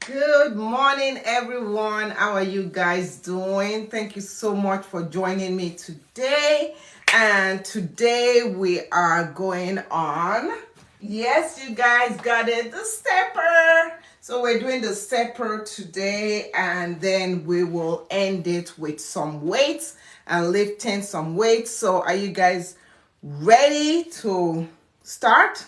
Good morning, everyone. How are you guys doing? Thank you so much for joining me today. And today we are going on. Yes, you guys got it, the stepper. So we're doing the stepper today, and then we will end it with some weights and lifting some weights. So are you guys ready to start?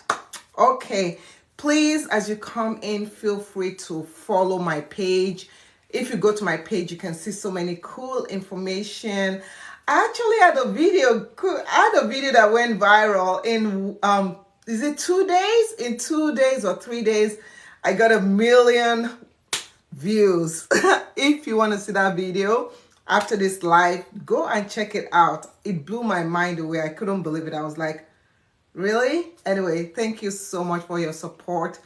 Okay, please, as you come in, feel free to follow my page. If you go to my page, you can see so many cool information. I actually had a video. That went viral in is it 2 days? In 2 days or 3 days, I got 1 million views. If you want to see that video after this live, go and check it out. It blew my mind away. I couldn't believe it. I was like, really? Anyway, thank you so much for your support.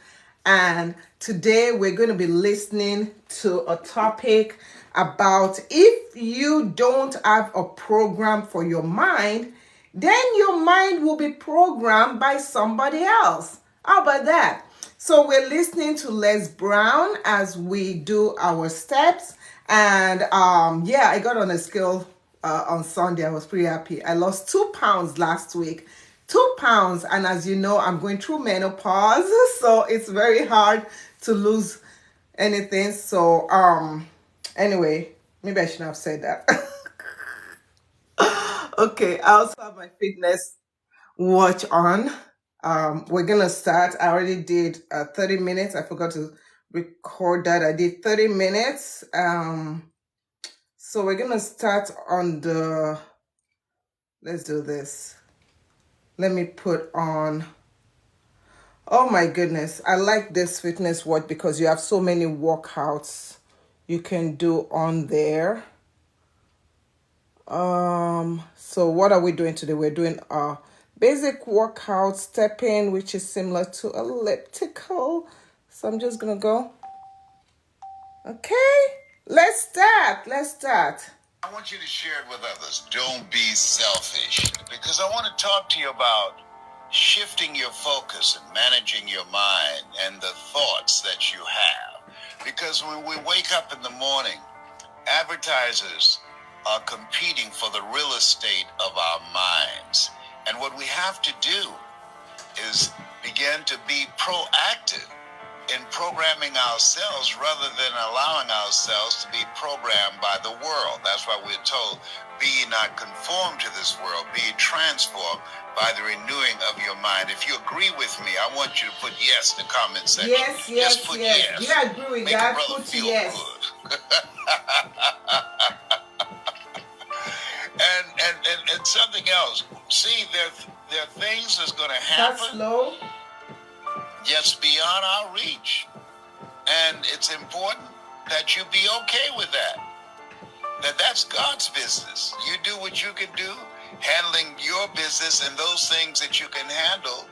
And today we're going to be listening to a topic about if you don't have a program for your mind, then your mind will be programmed by somebody else. How about that? So we're listening to Les Brown as we do our steps. And yeah, I got on a scale on Sunday. I was pretty happy. I lost 2 pounds last week. 2 pounds, and as you know, I'm going through menopause, so it's very hard to lose anything. So anyway, maybe I shouldn't have said that. Okay, I also have my fitness watch on. We're gonna start. I already did 30 minutes. I forgot to record that. I did 30 minutes. So we're gonna start on the, let's do this. Let me put on, oh my goodness, I like this fitness watch because you have so many workouts you can do on there. So what are we doing today? We're doing a basic workout, stepping, which is similar to elliptical. So I'm just gonna go. Okay, let's start. I want you to share it with others. Don't be selfish, because I want to talk to you about shifting your focus and managing your mind and the thoughts that you have. Because when we wake up in the morning, advertisers are competing for the real estate of our minds. And what we have to do is begin to be proactive in programming ourselves rather than allowing ourselves to be programmed by the world. That's why we're told, be ye not conformed to this world, be ye transformed by the renewing of your mind. If you agree with me, I want you to put yes in the comment section. Yes. Just put yes. Do you agree with Make that? a brother Put feel yes. good. and something else. See, there are things that's going to happen. That's slow. Just beyond our reach. And it's important that you be okay with that. That's God's business. You do what you can do, handling your business and those things that you can handle,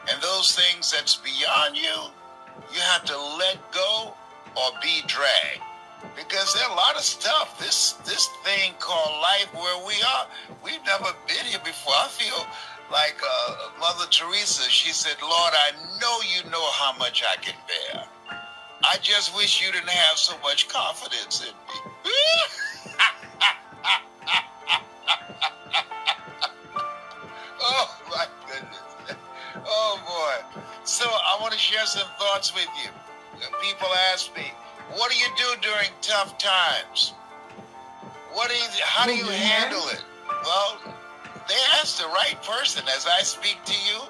and those things that's beyond you, you have to let go or be dragged. Because there's a lot of stuff, this thing called life where we are, we've never been here before. I feel like Mother Teresa, she said, Lord, I know you know how much I can bear. I just wish you didn't have so much confidence in me. Oh, my goodness. Oh, boy. So I want to share some thoughts with you. People ask me, what do you do during tough times? How do you handle it? Well, they asked the right person. As I speak to you,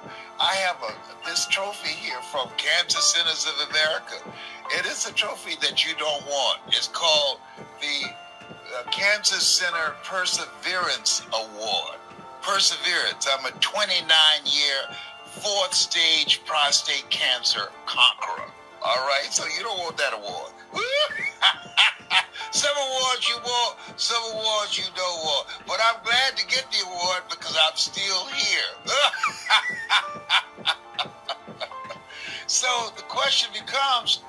I have this trophy here from Cancer Centers of America. It is a trophy that you don't want. It's called the Cancer Center Perseverance Award. Perseverance. I'm a 29-year, 4th stage prostate cancer conqueror. All right, so you don't want that award. Some awards you want, some awards you don't want. But I'm glad to get the award because I'm still here. So the question becomes,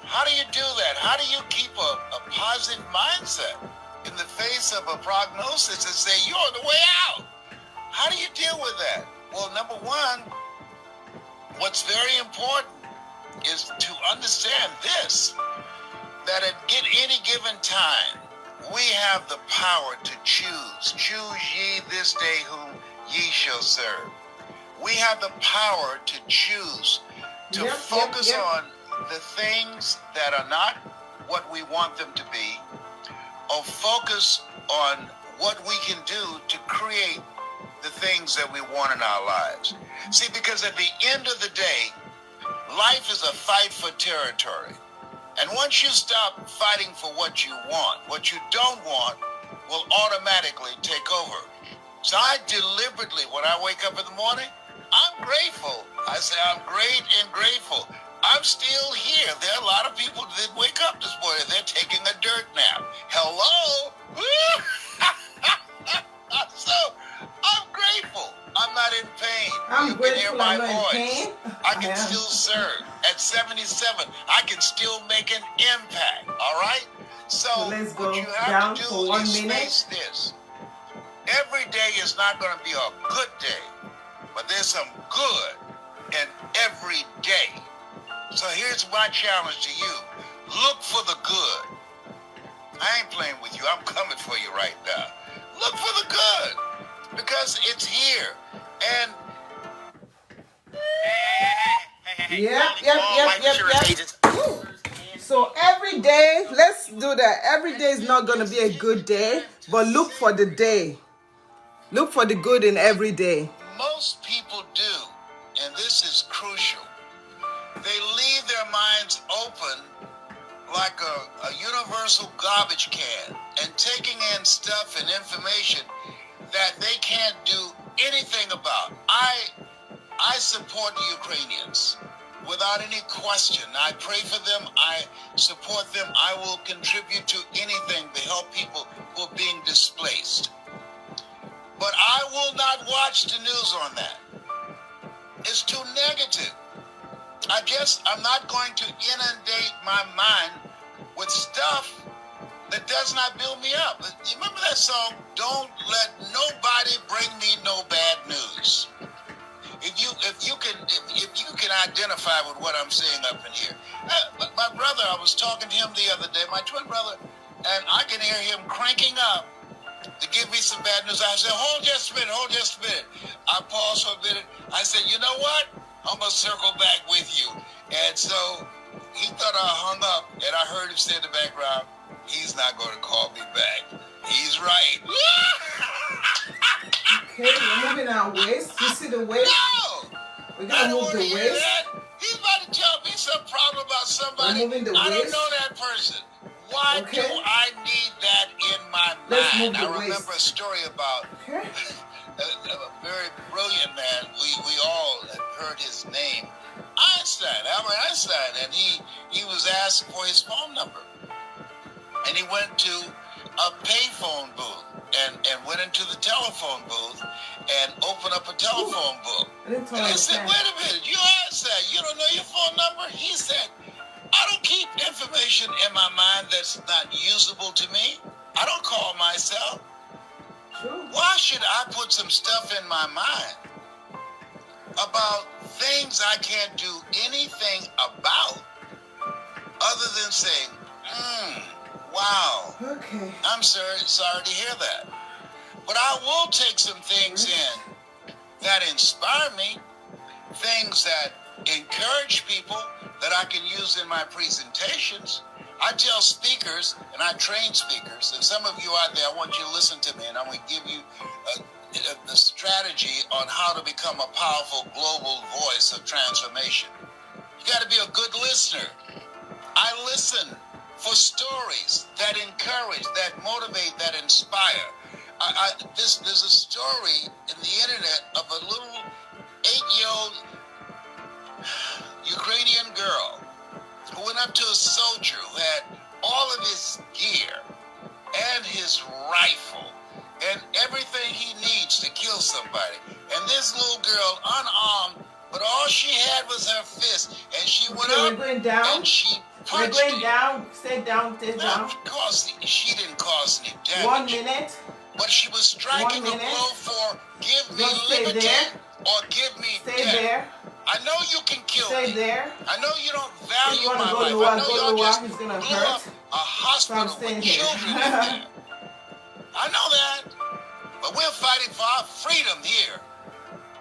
how do you do that? How do you keep a positive mindset in the face of a prognosis and say, you're on the way out? How do you deal with that? Well, number one, what's very important is to understand this. that at any given time, we have the power to choose. Choose ye this day whom ye shall serve. We have the power to choose to focus on the things that are not what we want them to be, or focus on what we can do to create the things that we want in our lives. See, because at the end of the day, life is a fight for territory. And once you stop fighting for what you want, what you don't want will automatically take over. So I deliberately, when I wake up in the morning, I'm grateful. I say I'm great and grateful. I'm still here. There are a lot of people that wake up this morning. They're taking a dirt nap. Hello? So I'm grateful. I'm not in pain. I'm grateful. You can hear my voice. I can still serve. At 77, I can still make an impact. All right? So let's go what you have down to do for 1 is minute. face this. Every day is not going to be a good day, but there's some good in every day. So here's my challenge to you. Look for the good. I ain't playing with you. I'm coming for you right now. Look for the good, because it's here. And Yep. So every day, let's do that. Every day is not going to be a good day, but look for the day. Look for the good in every day. Most people do, and this is crucial. They leave their minds open like a universal garbage can, and taking in stuff and information that they can't do anything about. I support the Ukrainians without any question. I pray for them. I support them. I will contribute to anything to help people who are being displaced. But I will not watch the news on that. It's too negative. I guess I'm not going to inundate my mind with stuff that does not build me up. You remember that song, Don't Let Nobody Bring Me No Bad News? If you can identify with what I'm saying up in here. My brother, I was talking to him the other day, my twin brother, and I can hear him cranking up to give me some bad news. I said, hold just a minute. I paused for a minute. I said, you know what? I'm going to circle back with you. And so he thought I hung up, and I heard him say in the background, he's not going to call me back. He's right. Okay, we're moving our waist. You see the waist? No! We're going to move the waist. He's about to tell me some problem about somebody. We're moving the waist. I don't know that person. Why do I need that in my mind? I remember a story about a very brilliant man. We all have heard his name. Albert Einstein, and he was asked for his phone number. And he went to a payphone booth and went into the telephone booth and opened up a telephone book. And they said, wait a minute, you Einstein, you don't know your phone number? He said, I don't keep information in my mind that's not usable to me. I don't call myself. Why should I put some stuff in my mind about things I can't do anything about other than saying, wow. Okay. I'm sorry to hear that. But I will take some things in that inspire me, things that encourage people that I can use in my presentations. I tell speakers, and I train speakers, and some of you out there, I want you to listen to me, and I'm going to give you the strategy on how to become a powerful global voice of transformation. You got to be a good listener. I listen for stories that encourage, that motivate, that inspire. There's a story in the internet of a little 8-year-old Ukrainian girl who went up to a soldier who had all of his gear and his rifle and everything he needs to kill somebody. And this little girl, unarmed, but all she had was her fist, and she went up and she punched We're going down. Stay down. Stay down. She didn't cause any damage. 1 minute. But she was striking a blow for give me liberty. or give me Stay death. there. I know you can kill Stay me. there. I know you don't If value you want to my go life. lower, I know go y'all lower. just He's gonna blew hurt. up a hospital So I'm staying with here. children in there. I know that. But we're fighting for our freedom here.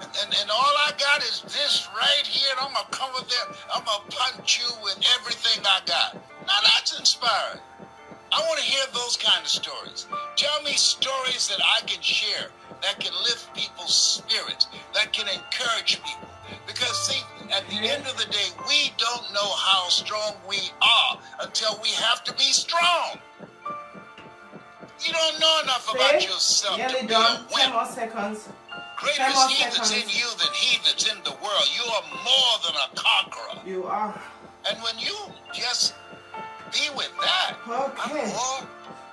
And all I got is this right here, and I'm going to come over there. I'm going to punch you with everything I got. Now that's inspiring. I want to hear those kind of stories. Tell me stories that I can share, that can lift people's spirits, that can encourage people. Because, see, at the end of the day, we don't know how strong we are until we have to be strong. You don't know enough about yourself to be a wimp. 10 more seconds. Greater is he that's in you than he that's in the world. You are more than a conqueror. You are. And when you just be with that, Okay. I'm more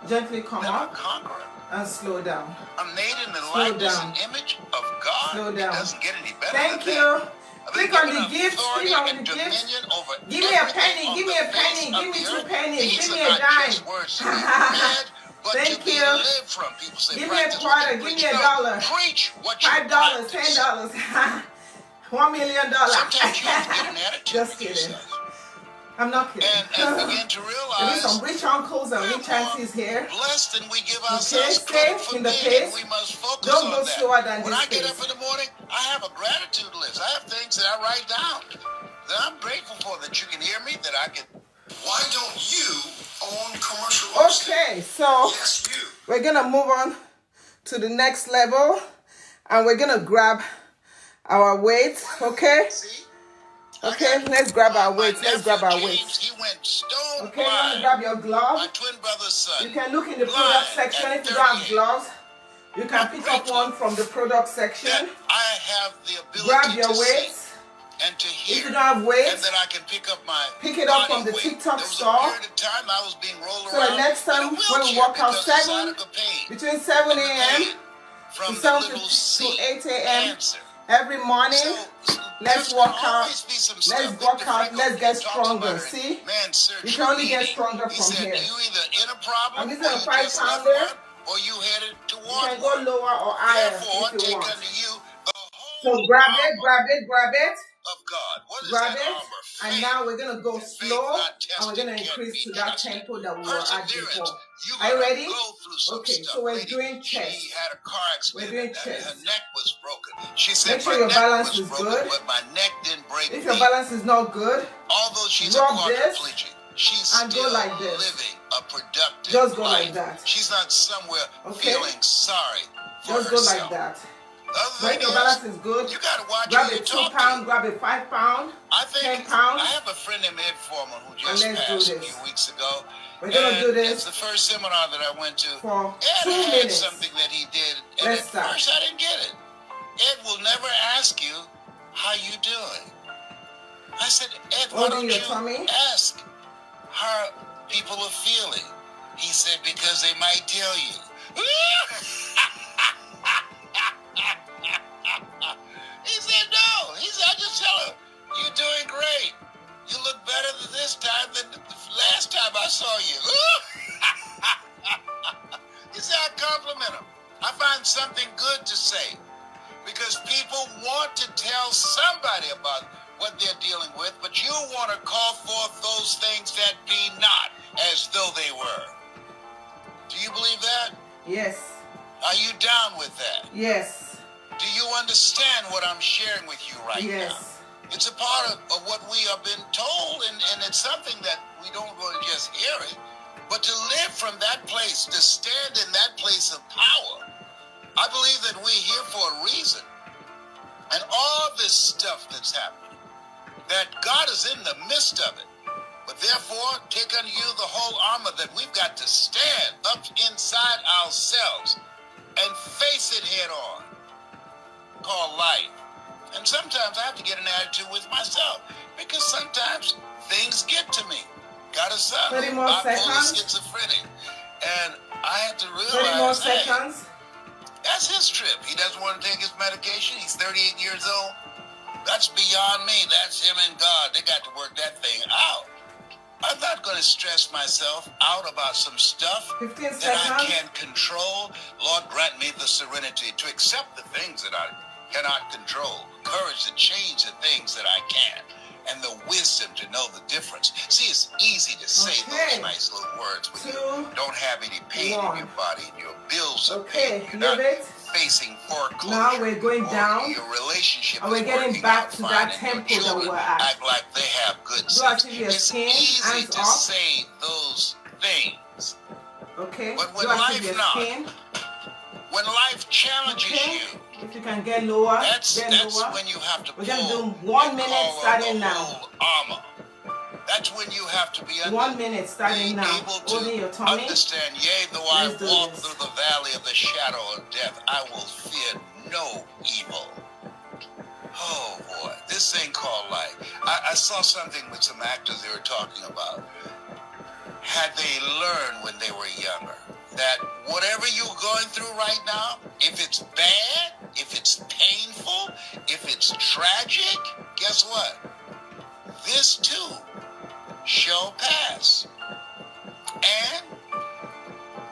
Gently come than up a conqueror. and slow down. I'm made in the Slow likeness down. and image of God. Slow It down. doesn't get any better Thank than you. that. Click on the gifts. Authority Click on and the gifts. dominion over Give me a everything penny. on Give me the a face penny. of Give me the 2 earth. pennies. These Give me are a not dime. just words to be read, but Thank to be you. lived from. People say, Give me a practice what quarter. you Give preach. me a No, dollar. preach what you $5, practice. $10. $1 million. Sometimes you have to get an attitude Just with kidding. yourself. I'm not kidding. And begin to There be realize some rich uncles and we're rich more aunties here. blessed than we give Okay, ourselves stay credit for in the being, and pace. we must focus Don't on go that. slower than When this I get pace. up in the morning, I have a gratitude list. I have things that I write down that I'm grateful for, that you can hear me, that I can. Why don't you own commercial real estate? Okay, so Yes, you. we're gonna move on to the next level, and we're gonna grab our weights. Okay. See? Okay, let's grab our My weights. Let's grab nephew our James, weights. he went stone Okay, you want to blind. grab your glove. My twin brother's son. You can look in the blind product section. at If you don't have 38. gloves, you can I'm pick up grateful one from the product That section. I have the ability Grab your to see weights. and to hear. If you don't have weights, and that I can pick up my pick it up body from the weight. TikTok There was store. a period of time I was being rolled So around the next time in a when we wheelchair walk out because of sciatica pain. between 7 And the a.m. pain from to the 7 little to C 8 a.m. cancer. every morning, So let's there's walk gonna out. always be some Let's stuff. walk Victor out. Frankl Let's get talks stronger. about it in See? Man's Search You for can only get Meaning. stronger He from said here. you either in a problem I'm using or a you just left 5-pounder. one or you headed You toward can go one. lower or higher Therefore, if you take want. unto you the So whole grab armor it, grab it, grab it. of God. What is Grab that it, armor? and Faith. now we're gonna go And faith slow, not and we're tested gonna can't increase be to that trusted. tempo that we were at Perseverance. before. You Are you gotta ready? go through some Okay, stuff. so we're Lady, doing chest. she had a car accident. We're doing and chest. her neck was broken. She said Make sure my your neck balance was is broken, good. but my neck didn't break If me. your balance is not good, Although she's rub a this quadriplegic, she's and go still like this. living a productive Just go life. like that. She's not somewhere Okay? feeling sorry for Just go herself. like that. The other When thing your is, balance is good, you gotta watch grab who a you 2 talk pound, to. grab a 5 pound, I think 10 pounds. I have a friend named Ed Foreman who just let's do passed a this. few weeks ago. We're gonna do It's this the first seminar that I went to. for Ed 2 had minutes. something that he did, and Let's at start. first I didn't get it. Ed will never ask you how you doing. I said, Ed, why Holding don't your you tummy. ask how people are feeling? He said, because they might tell you. He said, no. He said, I just tell her, you're doing great. You look better this time than the last time I saw you. He said, I compliment him. I find something good to say because people want to tell somebody about what they're dealing with, but you want to call forth those things that be not as though they were. Do you believe that? Yes. Are you down with that? Yes. Do you understand what I'm sharing with you right now? Yes. It's a part of what we have been told, and it's something that we don't want to just hear it, but to live from that place, to stand in that place of power. I believe that we're here for a reason. And all this stuff that's happening, that God is in the midst of it. But therefore, take unto you the whole armor that we've got to stand up inside ourselves and face it head on, called life. And sometimes I have to get an attitude with myself because sometimes things get to me. Got a son 30 who's more bipolar seconds. schizophrenic. And I have to 30 more realize, hey, seconds. that's his trip. He doesn't want to take his medication. He's 38 years old. That's beyond me. That's him and God. They got to work that thing out. I'm not going to stress myself out about some stuff 15 that seconds. I can't control. Lord, grant me the serenity to accept the things that I cannot control, courage to change the things that I can, and the wisdom to know the difference. See, it's easy to say those nice little words when you don't have any pain in your body and your bills are paid. You're not facing foreclosure. Now we're going down. Your relationship and we're getting back to that tempo that we're at. Act like they have good sex. It's easy to say those things. Okay. But when life challenges you, if you can get lower, that's when you have to pull. We're going to do 1 minute starting now. Armor. That's when you have to be 1 minute starting now. Able to understand, yea, though I walk through the valley of the shadow of death, I will fear no evil. Oh boy, this thing called life. I saw something with some actors they were talking about. Had they learned when they were younger that whatever you're going through right now, if it's bad, if it's painful, if it's tragic, guess what? This too shall pass. And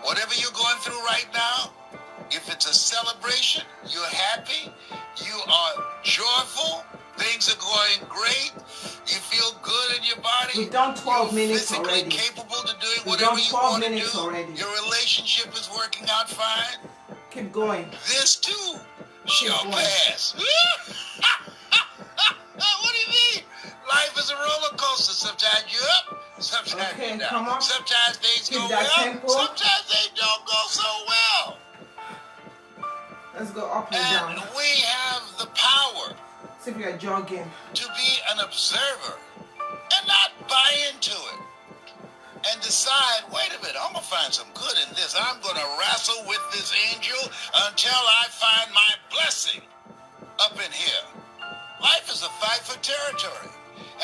whatever you're going through right now, if it's a celebration, you're happy, you are joyful, things are going great, you feel good in your body. We've done 12 minutes physically already. Capable to doing whatever you want to do. Already. Your relationship is working out fine. Keep going. This too shall pass. What do you mean? Life is a roller coaster. Sometimes you're up, sometimes you're down. Sometimes things go well, sometimes they don't go so well. Let's go up and down. And we have the power so if you're jogging to be an observer and not buy into it. And decide, wait a minute, I'm going to find some good in this. I'm going to wrestle with this angel until I find my blessing up in here. Life is a fight for territory.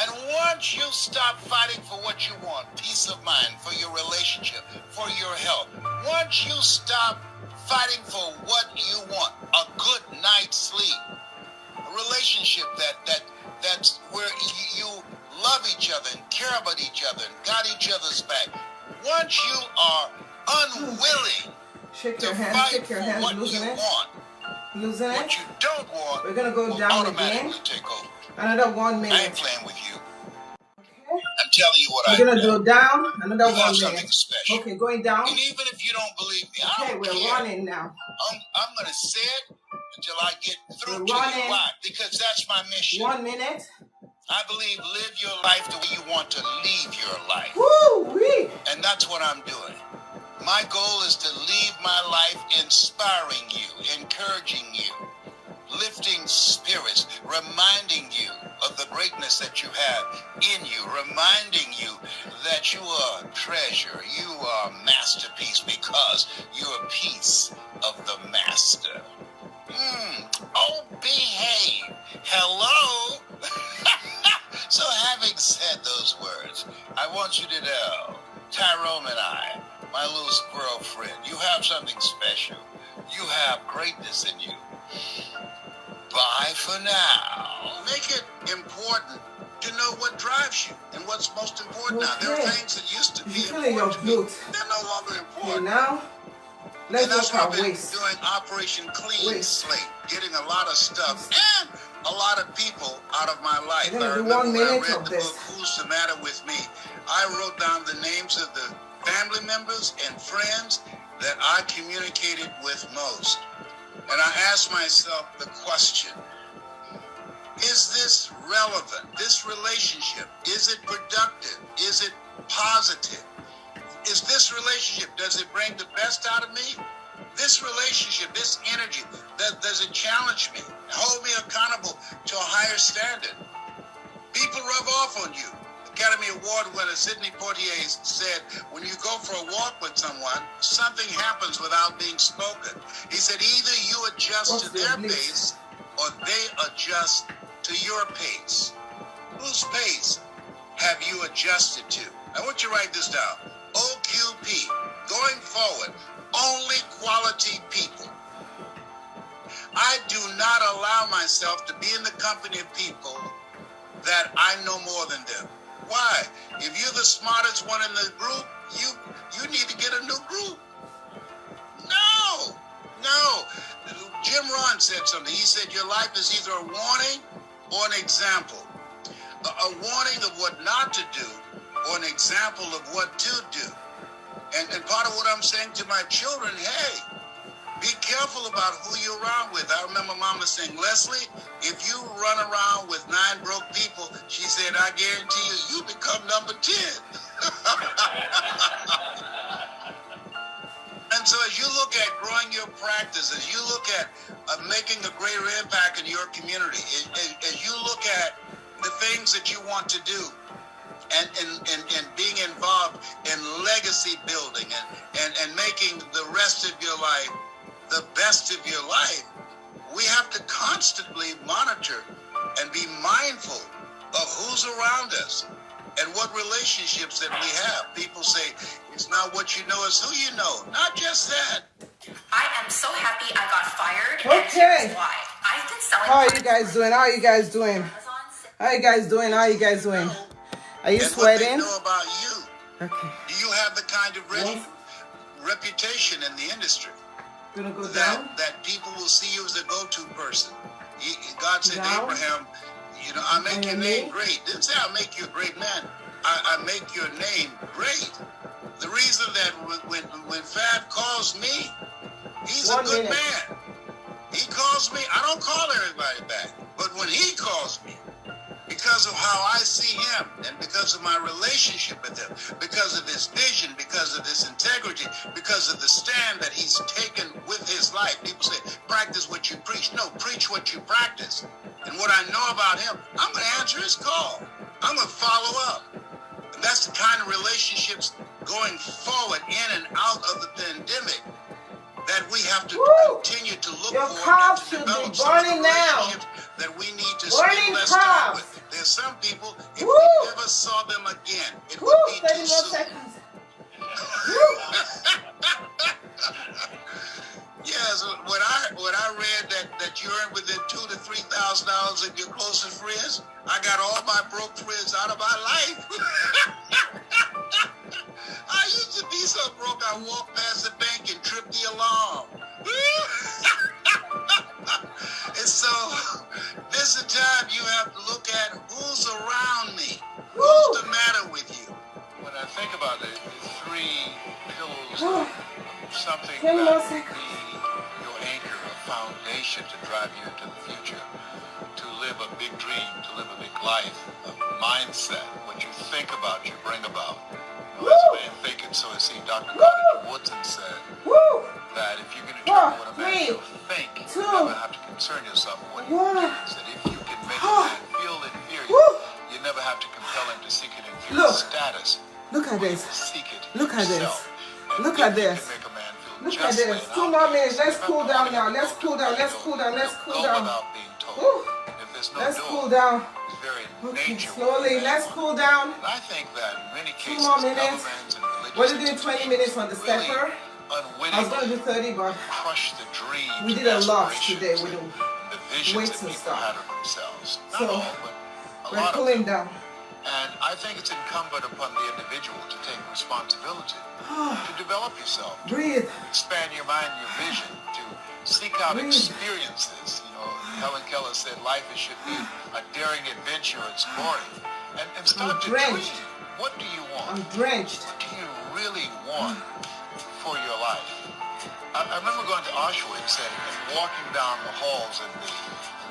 And once you stop fighting for what you want, peace of mind, for your relationship, for your health, once you stop fighting for what you want, a good night's sleep, a relationship that's where you love each other and care about each other and got each other's back. Once you are unwilling to fight for what you want, what you don't want, we're gonna go down automatically take over. Another 1 minute. I ain't playing with you. Okay. I'm telling you what we're gonna go down another 1 minute. Something special. Okay, going down. And even if you don't believe me, I don't we're care. running now. I'm gonna say it until I get through to you. Why? Because that's my mission. 1 minute. I believe live your life the way you want to leave your life. Woo-wee. And that's what I'm doing. My goal is to leave my life inspiring you, encouraging you, lifting spirits, reminding you of the greatness that you have in you, reminding you that you are a treasure, you are a masterpiece because you're a piece of the master. Oh, behave. Hello? So having said those words, I want you to know, Tyrone and I, my little squirrel friend, you have something special. You have greatness in you. Bye for now. Make it important to know what drives you and what's most important now. There are things that used to be important to me. They're no longer important. Now, let's and that's why I've been waste. doing Operation Clean Slate, getting a lot of stuff and a lot of people out of my life. I remember when I read the book, Who's the Matter with Me? I wrote down the names of the family members and friends that I communicated with most. And I asked myself the question, is this relevant? This relationship, is it productive? Is it positive? Is this relationship, does it bring the best out of me? This relationship, this energy, does it challenge me, hold me accountable to a higher standard? People rub off on you. Academy Award winner Sidney Poitier said, when you go for a walk with someone, something happens without being spoken. He said, either you adjust to their pace or they adjust to your pace. Whose pace have you adjusted to? I want you to write this down. OQP, going forward, only quality people. I do not allow myself to be in the company of people that I know more than them. Why? If you're the smartest one in the group, you need to get a new group. No. No. Jim Rohn said something. He said your life is either a warning or an example. A warning of what not to do or an example of what to do. And part of what I'm saying to my children, hey, be careful about who you're around with. I remember Mama saying, Leslie, if you run around with 9 broke people, she said, I guarantee you become number 10. And so as you look at growing your practice, as you look at making a greater impact in your community, as you look at the things that you want to do, and being involved in legacy building and making the rest of your life the best of your life, we have to constantly monitor and be mindful of who's around us and what relationships that we have. People say, it's not what you know, it's who you know. Not just that. I am so happy I got fired. Okay. And here's why. I've been selling. How are you guys doing? How are you guys doing? How are you guys doing? How are you guys doing? Are you and sweating? What they know about you. Okay. Do you have the kind of reputation in the industry? Gonna go down? That people will see you as a go-to person. God said down? to Abraham, you know, I make your name great. Didn't say I'll make you a great man. I make your name great. The reason that when Fab calls me, he's a good man. He calls me. I don't call everybody back. But when he calls me, because of how I see him and because of my relationship with him, because of his vision, because of his integrity, because of the stand that he's taken with his life. People say, practice what you preach. No, preach what you practice. And what I know about him, I'm going to answer his call. I'm going to follow up. And that's the kind of relationships going forward in and out of the pandemic that we have to continue to look Your for cops and to should develop be some of the burning now. relationships that we need to Burning spend less cops. time with. There's some people, if we never saw them again, it would be 30 too more soon. seconds. Yes, when I read that you earn within $2,000 to $3,000 of your closest friends, I got all my broke friends out of my life. I used to be so broke I walked past the bank and tripped the alarm. And so this is the time you have to look at who's around me. Who's the matter with you? When I think about it, the 3 pillars of something that will be your anchor, a foundation to drive you into the future, to live a big dream, to live a big life, a mindset. What you think about, you bring about. You know, as a man thinketh, so is he. Dr. Carter Woodson said that if you're going to determine what a man shall think, you never have to concern yourself with what he thinks. That if you can make a man feel inferior, you never have to compel him to seek an inferior status. Look at this. Seek it Look at this. himself. And Look if at you this. can make a man feel Look at justly this. and 2 more minutes. Let's outwardly, cool down now. Let's cool down. Let's cool down. Let's cool down. without being told. Woo. If there's no Let's door, cool down. it's very Okay, nature. slowly. Let's cool down. And I think that in many 2 cases, more minutes. governments and religious We're doing 20 minutes on the really stepper. I was going to do 30, but crush the dreams. we did a lot aspirations, today with and the visions weights that and people stuff. had of themselves. Not So, all, but a we're lot of cooling them. down. And I think it's incumbent upon the individual to take responsibility, to develop yourself, to Breathe. expand your mind, your vision, to seek out Breathe. experiences. You know, Helen Keller said life should be a daring adventure, exploring, and start to dream. drenched. What do you want? I'm drenched. What do you really want for your life? I remember going to Auschwitz and walking down the halls in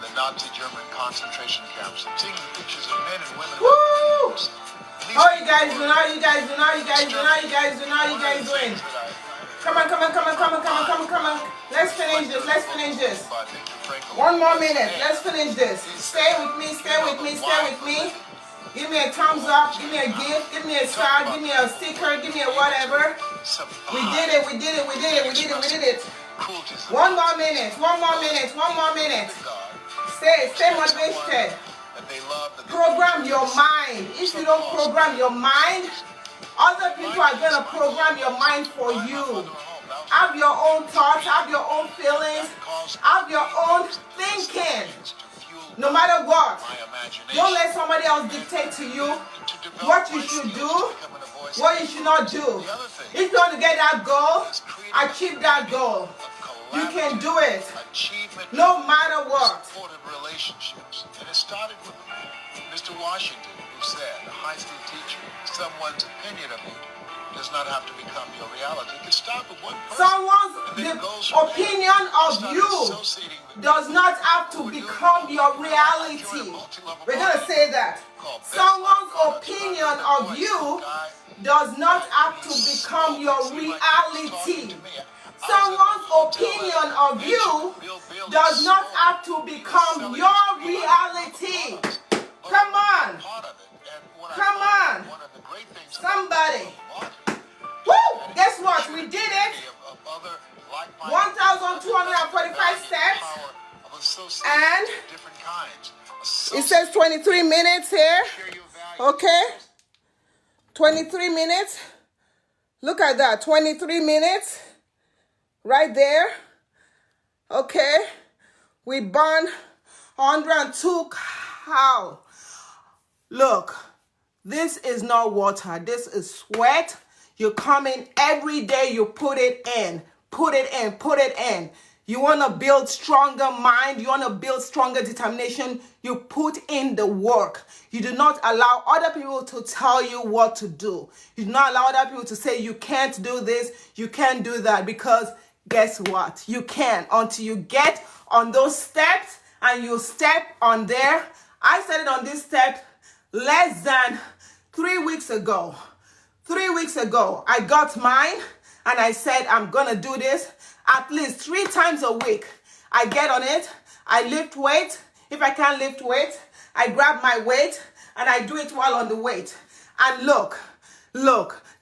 the Nazi German concentration camps and seeing the pictures of men and women. Woo! These How are you people guys were doing? How are you guys doing? How are you guys doing? How are you guys doing? How are you one of guys the doing? things that Come on, come on, come on, come on, come on, come on, come on. Let's finish this. Let's finish this. 1 more minute. Let's finish this. Stay with me. Stay with me. Stay with me. Give me a thumbs up. Give me a gift. Give me a star. Give me a sticker. Give me a whatever. We did it. We did it. We did it. We did it. We did it. 1 more minute. 1 more minute. 1 more minute. Stay motivated. Program your mind. If you don't program your mind, other people are going to program your mind for you. Have your own thoughts. Have your own feelings. Have your own thinking. No matter what. Don't let somebody else dictate to you what you should do, what you should not do. If you want to get that goal, achieve that goal. You can do it. Achievement. No matter what. Supportive relationships. And it started with Mr. Washington, who said, a high school teacher, someone's opinion of you does not have to become your reality. It can start with one person. Someone's opinion of you does not have to become your reality. We're going to say that. Someone's opinion of you does not have to become your reality. Someone's opinion of you does not have to become your reality. Come on. Come on. Somebody. Woo! Guess what? We did it. 1,245 steps. And it says 23 minutes here. Okay. 23 minutes. Look at that. 23 minutes. Right there. Okay. We burned 102 cows. Look. This is not water. This is sweat. You come in every day. You put it in. Put it in. Put it in. You want to build stronger mind. You want to build stronger determination. You put in the work. You do not allow other people to tell you what to do. You do not allow other people to say you can't do this. You can't do that. Because guess what? You can until you get on those steps and you step on there. I started on this step less than 3 weeks ago. 3 weeks ago, I got mine and I said, I'm going to do this at least 3 times a week. I get on it. I lift weight. If I can't lift weight, I grab my weight and I do it while on the weight. And look,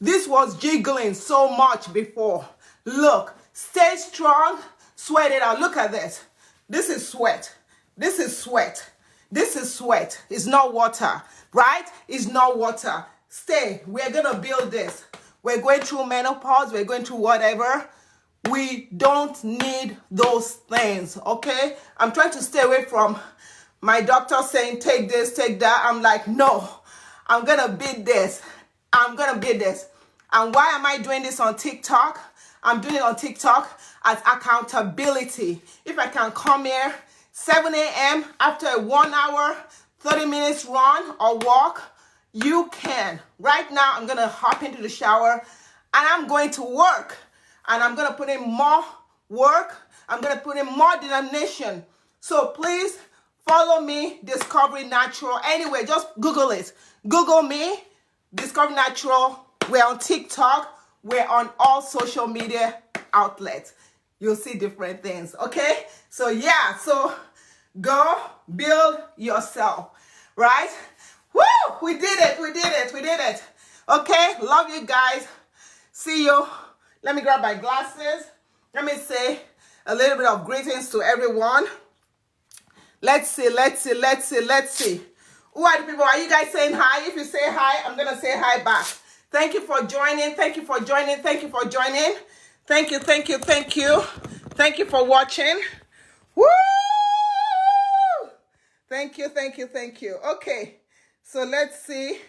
this was jiggling so much before. Look, stay strong, sweat it out. Look at this. This is sweat. This is sweat. This is sweat. It's not water, right? It's not water. Stay. We're going to build this. We're going through menopause. We're going through whatever. We don't need those things, okay? I'm trying to stay away from my doctor saying, take this, take that. I'm like, no, I'm going to beat this. I'm going to beat this. And why am I doing this on TikTok? I'm doing it on TikTok as accountability. If I can come here 7 a.m. after a 1 hour, 30 minutes run or walk, you can. Right now, I'm going to hop into the shower and I'm going to work. And I'm going to put in more work. I'm going to put in more determination. So please follow me, Discovery Natural. Anyway, just Google it. Google me, Discovery Natural. We're on TikTok. We're on all social media outlets. You'll see different things, okay? So yeah, so go build yourself, right? Woo! We did it, we did it, we did it. Okay, love you guys. See you. Let me grab my glasses. Let me say a little bit of greetings to everyone. Let's see. Who are the people? Are you guys saying hi? If you say hi, I'm going to say hi back. Thank you for joining. Thank you for joining. Thank you for joining. Thank you. Thank you for watching. Woo! Thank you. Okay, so let's see.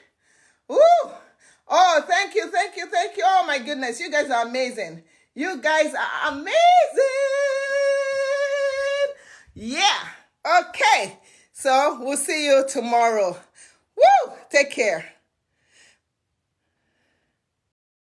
Woo! Oh, thank you. Oh my goodness, you guys are amazing. You guys are amazing. Yeah. Okay, so we'll see you tomorrow. Woo! Take care.